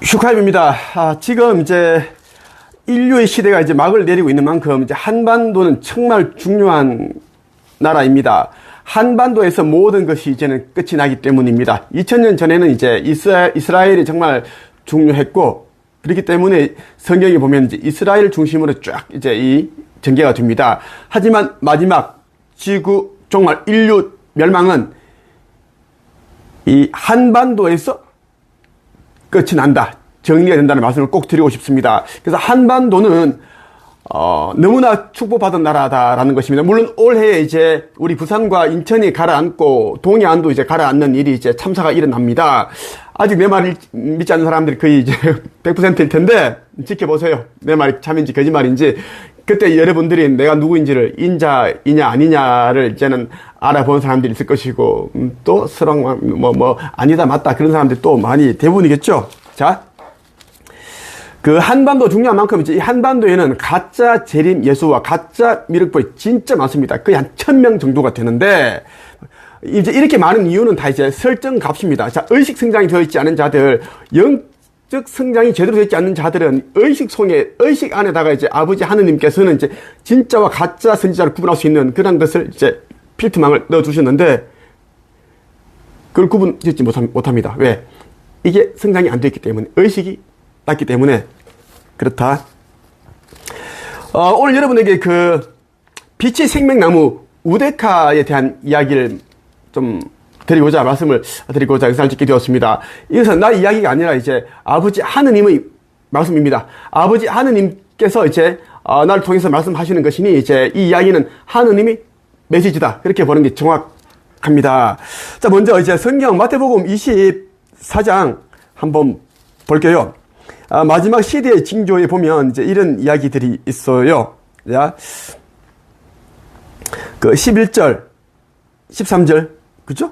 슈카입입니다. 지금 이제 인류의 시대가 이제 막을 내리고 있는 만큼 이제 한반도는 정말 중요한 나라입니다. 한반도에서 모든 것이 이제는 끝이 나기 때문입니다. 2000년 전에는 이제 이스라엘이 정말 중요했고, 그렇기 때문에 성경에 보면 이제 이스라엘 중심으로 쫙 이제 이 전개가 됩니다. 하지만 마지막 지구 정말 인류 멸망은 이 한반도에서 끝이 난다, 정리가 된다는 말씀을 꼭 드리고 싶습니다. 그래서 한반도는 너무나 축복받은 나라다라는 것입니다. 물론 올해 이제 우리 부산과 인천이 가라앉고 동해안도 이제 가라앉는 일이 이제 참사가 일어납니다. 아직 내 말을 믿지 않는 사람들이 거의 이제 100%일 텐데 지켜보세요. 내 말이 참인지 거짓말인지. 그때 여러분들이 내가 누구인지를 인자이냐 아니냐를 이제는 알아본 사람들이 있을 것이고, 또 서로 아니다 맞다 그런 사람들이 또 많이 대부분이겠죠. 자, 그 한반도 중요한 만큼 이제 이 한반도에는 가짜 재림 예수와 가짜 미륵불이 진짜 많습니다. 거의 한 1000명 정도가 되는데, 이제 이렇게 많은 이유는 다 이제 설정 값입니다. 자, 의식 성장이 되어 있지 않은 자들, 영적 성장이 제대로 되어 있지 않는 자들은 의식 안에다가 이제 아버지 하느님께서는 이제 진짜와 가짜 선지자를 구분할 수 있는 그런 것을 이제 필터망을 넣어 주셨는데, 그걸 구분 짓지 못합니다. 왜? 이게 성장이 안 되어 있기 때문에, 의식이 낮기 때문에 그렇다. 오늘 여러분에게 그 빛의 생명나무 우데카에 대한 이야기를 좀 드리고자 말씀을 드리고자 영상을 찍게 되었습니다. 이것은 나 이야기가 아니라 이제 아버지 하느님의 말씀입니다. 아버지 하느님께서 이제 나를 통해서 말씀하시는 것이니 이제 이 이야기는 하느님이 메시지다, 그렇게 보는 게 정확합니다. 자, 먼저 이제 성경 마태복음 24장 한번 볼게요. 마지막 시대의 징조에 보면 이제 이런 이야기들이 있어요. 자, 그 11절, 13절, 그죠?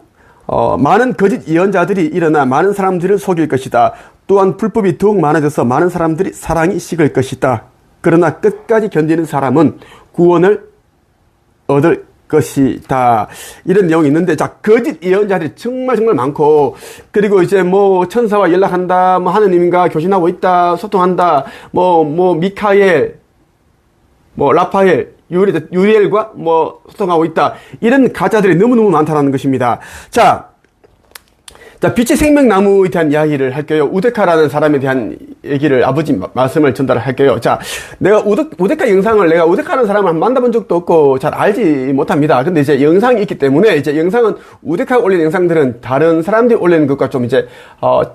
많은 거짓 예언자들이 일어나 많은 사람들을 속일 것이다. 또한 불법이 더욱 많아져서 많은 사람들이 사랑이 식을 것이다. 그러나 끝까지 견디는 사람은 구원을 얻을 것이다. 이런 내용이 있는데, 자, 거짓 예언자들이 정말 많고, 그리고 이제 뭐 천사와 연락한다, 뭐 하느님과 교신하고 있다, 소통한다, 미카엘, 라파엘, 유리엘과 소통하고 있다, 이런 가짜들이 너무너무 많다는 것입니다. 자, 빛의 생명나무에 대한 이야기를 할게요. 우데카라는 사람에 대한 얘기를, 아버지 말씀을 전달을 할게요. 자, 내가 우데카 영상을, 내가 우데카라는 사람을 만나본 적도 없고 잘 알지 못합니다. 근데 이제 영상이 있기 때문에, 이제 영상은 우데카가 올린 영상들은 다른 사람들이 올리는 것과 좀 이제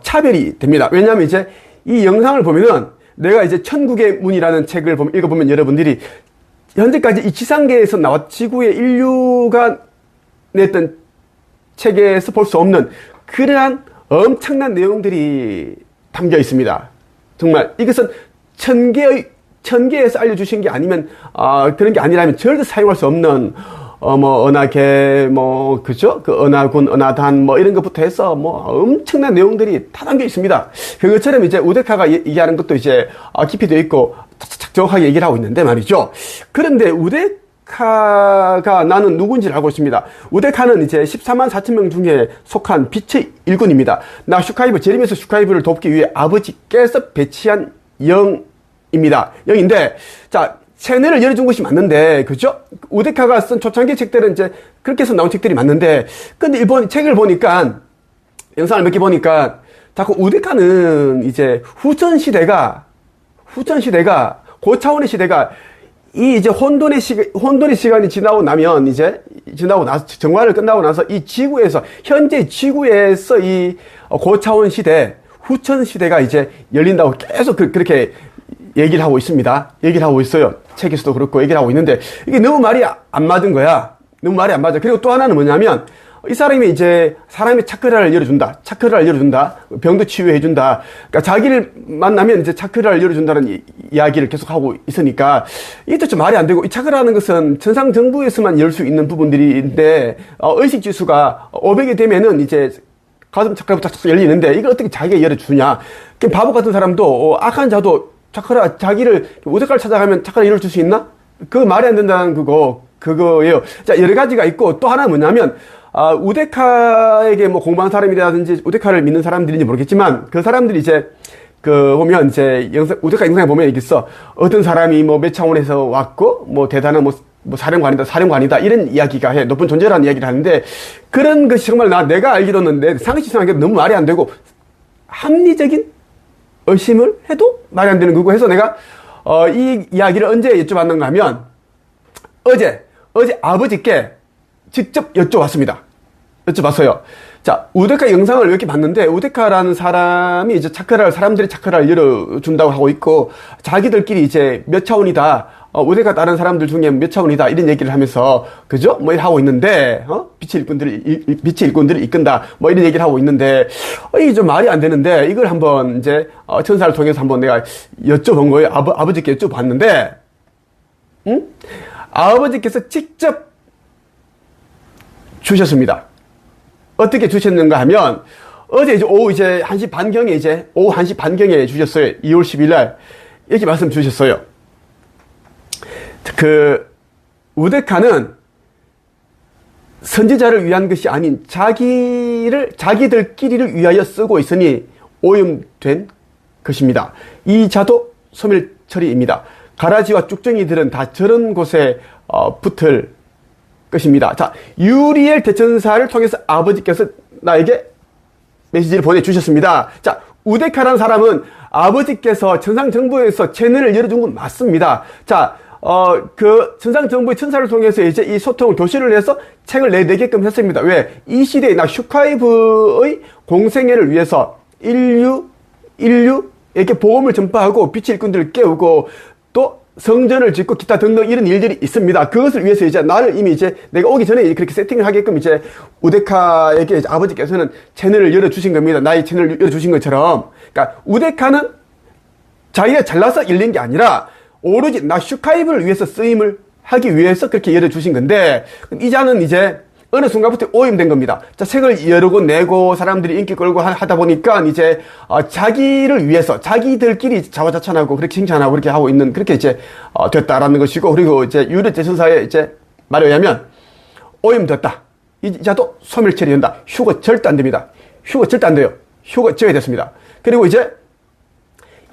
차별이 됩니다. 왜냐하면 이제 이 영상을 보면은, 내가 이제 천국의 문이라는 책을 읽어보면 여러분들이 현재까지 이 지상계에서 지구의 인류가 냈던 책에서 볼 수 없는 그러한 엄청난 내용들이 담겨 있습니다. 정말 이것은 천계에서 알려주신 게 아니면, 그런 게 아니라면 절대 사용할 수 없는, 은하계, 그죠? 그 은하군, 은하단, 이런 것부터 해서, 엄청난 내용들이 다 담겨 있습니다. 그것처럼 이제 우데카가 얘기하는 것도 이제, 깊이 되어 있고, 정확하게 얘기를 하고 있는데 말이죠. 그런데 우데카가 나는 누군지를 알고 있습니다. 우데카는 이제 14만 4천 명 중에 속한 빛의 일꾼입니다. 나 슈카이브, 제레미야 슈카이브를 돕기 위해 아버지께서 배치한 영입니다. 영인데, 자, 채널을 열어준 것이 맞는데, 그죠? 우데카가 쓴 초창기 책들은 이제 그렇게 해서 나온 책들이 맞는데, 근데 책을 보니까, 영상을 몇 개 보니까, 자꾸 우데카는 이제 후천 시대가, 고차원의 시대가, 이제 혼돈의 시간이 지나고 나서, 정화를 끝나고 나서 이 지구에서, 현재 지구에서 이 고차원 시대, 후천 시대가 이제 열린다고 계속 그렇게 얘기를 하고 있습니다. 얘기를 하고 있어요. 책에서도 그렇고 얘기를 하고 있는데, 이게 너무 말이 안 맞은 거야. 너무 말이 안 맞아. 그리고 또 하나는 뭐냐면, 이 사람이 이제 사람의 차크라를 열어준다. 병도 치유해준다. 그러니까 자기를 만나면 이제 차크라를 열어준다는 이야기를 계속 하고 있으니까, 이것도 좀 말이 안 되고, 이 차크라는 것은 천상 정부에서만 열 수 있는 부분들인데, 의식 지수가 500이 되면은 이제 가슴 차크라부터 쫙 열리는데, 이걸 어떻게 자기가 열어주냐. 바보 같은 사람도, 악한 자도 자기를 우데카를 찾아가면 차크라 열어줄 수 있나? 그거 말이 안 된다는 그거예요. 자, 여러 가지가 있고, 또 하나 뭐냐면, 우데카에게 공부한 사람이라든지 우데카를 믿는 사람들인지 모르겠지만, 그 사람들이 이제 보면 이제 우데카 영상에 보면 여기 있어. 어떤 사람이 뭐 몇 차원에서 왔고, 뭐 대단한 뭐 사령관이다. 이런 이야기가 해. 높은 존재라는 이야기를 하는데, 그런 것이 정말 내가 알기로는 내 상식적인 게 너무 말이 안 되고, 합리적인 의심을 해도 말이 안 되는 거고 해서 내가, 이 이야기를 언제 여쭤봤는가 하면, 어제 아버지께 직접 여쭤봤습니다. 여쭤봤어요. 자, 우데카 영상을 이렇게 봤는데, 우데카라는 사람이 이제 사람들이 차크라를 열어준다고 하고 있고, 자기들끼리 이제 몇 차원이다, 우데카 다른 사람들 중에 몇 차원이다, 이런 얘기를 하면서, 그죠? 뭐, 하고 있는데, 빛의 일꾼들을 이끈다, 뭐, 이런 얘기를 하고 있는데, 이게 좀 말이 안 되는데, 이걸 한번 이제, 천사를 통해서 한번 내가 여쭤본 거예요. 아버지께 여쭤봤는데, 아버지께서 직접 주셨습니다. 어떻게 주셨는가 하면, 어제 이제 오후 이제 1시 반경에 오후 1시 반경에 주셨어요. 2월 10일 날. 이렇게 말씀 주셨어요. 우데카는 선지자를 위한 것이 아닌 자기들끼리를 위하여 쓰고 있으니 오염된 것입니다. 이 자도 소멸처리입니다. 가라지와 쭉정이들은 다 저런 곳에 붙을 것입니다. 자, 유리엘 대천사를 통해서 아버지께서 나에게 메시지를 보내주셨습니다. 자, 우데카라는 사람은 아버지께서 천상정부에서 채널을 열어준 건 맞습니다. 자, 천상정부의 천사를 통해서 이제 이 소통을 교실을 해서 책을 내게끔 했습니다. 왜? 이 시대에 슈카이브의 공생애를 위해서 인류에게 복음을 전파하고 빛의 일꾼들을 깨우고 또 성전을 짓고 기타 등등 이런 일들이 있습니다. 그것을 위해서 이제 나를 이미 이제 내가 오기 전에 그렇게 세팅을 하게끔 이제 우데카에게 이제 아버지께서는 채널을 열어주신 겁니다. 나의 채널을 열어주신 것처럼. 그러니까 우데카는 자기가 잘나서 열린 게 아니라 오로지 슈카이브를 위해서 쓰임을 하기 위해서 그렇게 열어주신 건데, 이 자는 이제 어느 순간부터 오염된 겁니다. 자, 책을 여르고 내고 사람들이 인기 끌고 하다 보니까 이제 자기를 위해서 자기들끼리 자화자찬하고 그렇게 칭찬하고 그렇게 하고 있는 그렇게 이제 됐다라는 것이고, 그리고 이제 유리 대천사의 이제 말에 의하면 오염됐다. 이 자도 소멸처리한다. 휴거 절대 안 됩니다. 휴거 절대 안 돼요. 휴거 지어야 됐습니다. 그리고 이제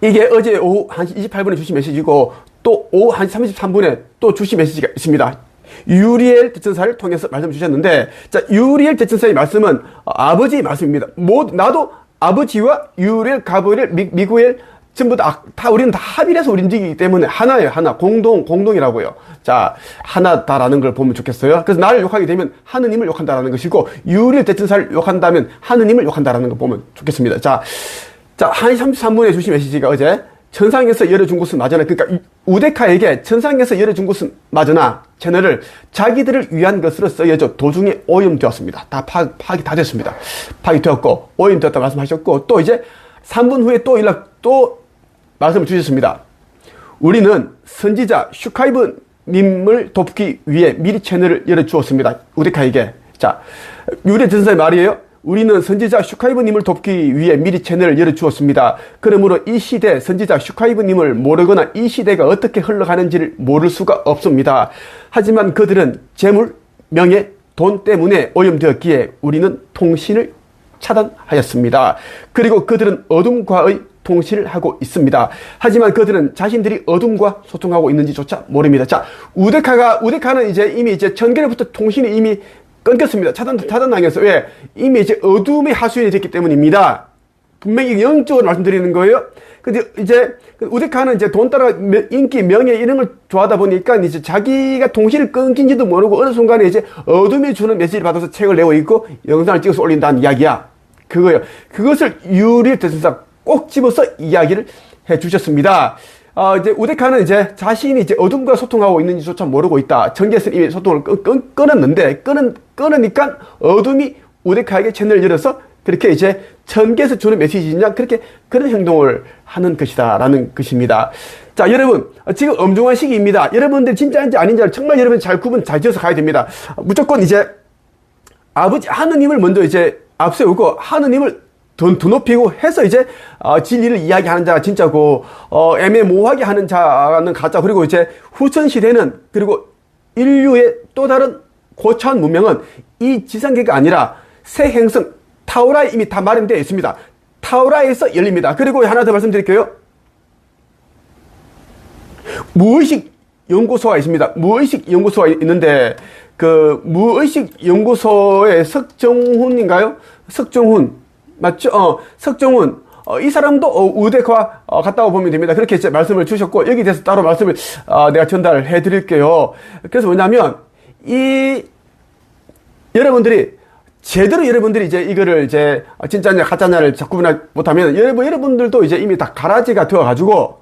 이게 어제 오후 1시 28분에 주신 메시지고 또 오후 1시 33분에 또 주신 메시지가 있습니다. 유리엘 대천사를 통해서 말씀 주셨는데, 자, 유리엘 대천사의 말씀은 아버지의 말씀입니다. 나도 아버지와 유리엘, 가브리엘, 미구엘 전부 다 우리는 다 합일해서 우리 움직이기 때문에 하나예요. 하나. 공동이라고요. 자, 하나다라는 걸 보면 좋겠어요. 그래서 나를 욕하게 되면 하느님을 욕한다라는 것이고, 유리엘 대천사를 욕한다면 하느님을 욕한다라는 걸 보면 좋겠습니다. 자, 1시 33분에 주신 메시지가 어제 천상에서 열어준 곳은 맞으나, 그러니까 우데카에게 천상에서 열어준 곳은 맞으나 채널을 자기들을 위한 것으로 쓰여져 도중에 오염되었습니다. 다 파악이 다 됐습니다. 파악이 되었고 오염되었다 말씀하셨고, 또 이제 3분 후에 또 말씀을 주셨습니다. 우리는 선지자 슈카이브 님을 돕기 위해 미리 채널을 열어주었습니다. 우데카에게. 자, 유리 전사의 말이에요. 우리는 선지자 슈카이브님을 돕기 위해 미리 채널을 열어주었습니다. 그러므로 이 시대 선지자 슈카이브님을 모르거나 이 시대가 어떻게 흘러가는지를 모를 수가 없습니다. 하지만 그들은 재물, 명예, 돈 때문에 오염되었기에 우리는 통신을 차단하였습니다. 그리고 그들은 어둠과의 통신을 하고 있습니다. 하지만 그들은 자신들이 어둠과 소통하고 있는지조차 모릅니다. 자, 우데카는 이제 이미 1000개로부터 통신이 이미 끊겼습니다. 차단당해서. 왜? 이미 이제 어둠의 하수인이 됐기 때문입니다. 분명히 영적으로 말씀드리는 거예요. 근데 이제 우데카는 이제 돈 따라 인기, 명예 이런 걸 좋아하다 보니까 이제 자기가 통신을 끊긴지도 모르고 어느 순간에 이제 어둠이 주는 메시지를 받아서 책을 내고 있고 영상을 찍어서 올린다는 이야기야. 그거예요. 그것을 유리 대천사 꼭 집어서 이야기를 해 주셨습니다. 이제 우데카는 이제 자신이 이제 어둠과 소통하고 있는지조차 모르고 있다. 전개에서는 이미 소통을 끊었는데, 끊으니까 어둠이 우데카에게 채널을 열어서 그렇게 이제 전개에서 주는 메시지냐, 그런 행동을 하는 것이다라는 것입니다. 자, 여러분, 지금 엄중한 시기입니다. 여러분들 진짜인지 아닌지 정말 여러분 잘 구분 잘 지어서 가야 됩니다. 무조건 이제 하느님을 먼저 이제 앞세우고 하느님을 더 높이고 해서 이제 진리를 이야기하는 자가 진짜고 애매모호하게 하는 자는 가짜. 그리고 이제 후천 시대는, 그리고 인류의 또 다른 고차원 문명은 이 지상계가 아니라 새 행성 타우라에 이미 다 마련되어 있습니다. 타우라에서 열립니다. 그리고 하나 더 말씀드릴게요. 무의식 연구소가 있습니다. 무의식 연구소가 있는데 그 무의식 연구소의 석정훈인가요? 석정훈 맞죠? 석정훈 이 사람도 의대과 갔다고 보면 됩니다. 그렇게 이제 말씀을 주셨고 여기 대해서 따로 말씀을 내가 전달해 드릴게요. 그래서 뭐냐면 이 여러분들이 제대로 여러분들이 이제 이거를 이제 진짜냐 가짜냐를 구분을 못하면 여러분들도 이제 이미 다 가라지가 되어가지고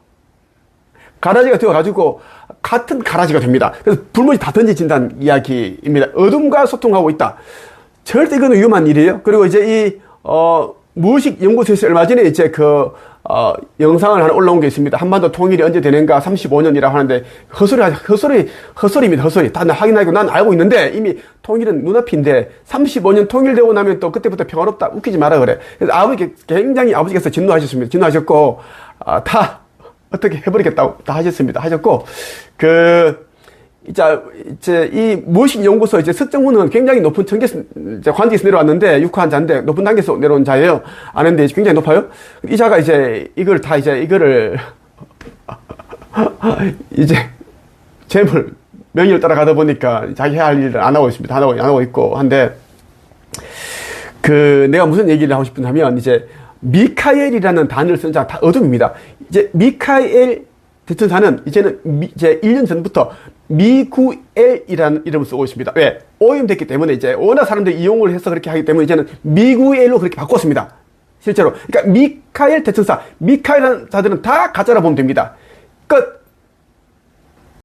같은 가라지가 됩니다. 그래서 불못이 다 던져진다는 이야기입니다. 어둠과 소통하고 있다. 절대 이거는 위험한 일이에요. 그리고 이제 무의식 연구소에서 얼마 전에 이제 영상을 하나 올라온 게 있습니다. 한반도 통일이 언제 되는가 35년이라고 하는데 헛소리입니다. 헛소리. 다 확인하고 난 알고 있는데 이미 통일은 눈앞인데 35년 통일되고 나면 또 그때부터 평화롭다. 웃기지 마라 그래. 그래서 굉장히 아버지께서 진노하셨습니다. 진노하셨고 다 어떻게 해버리겠다고 다 하셨고 이제 이 무의식 연구소 이제 석정훈은 굉장히 높은 관직에서 내려왔는데 육화한자인데 높은 단계에서 내려온 자예요. 아는데 굉장히 높아요. 이 자가 이제 이거를 이제 재물 명의를 따라가다 보니까 자기 해야 할 일을 안 하고 있습니다. 안 하고 있고 한데 내가 무슨 얘기를 하고 싶으냐면 이제 미카엘이라는 단어를 쓴 자 다 어둠입니다. 이제 미카엘 대천사는 이제 1년 전부터 미구엘이라는 이름을 쓰고 있습니다. 왜? 오염됐기 때문에 이제 워낙 사람들이 이용을 해서 그렇게 하기 때문에 이제는 미구엘로 그렇게 바꿨습니다. 실제로. 그러니까 미카엘 대천사, 미카엘이라는 자들은 다 가짜라 보면 됩니다. 끝.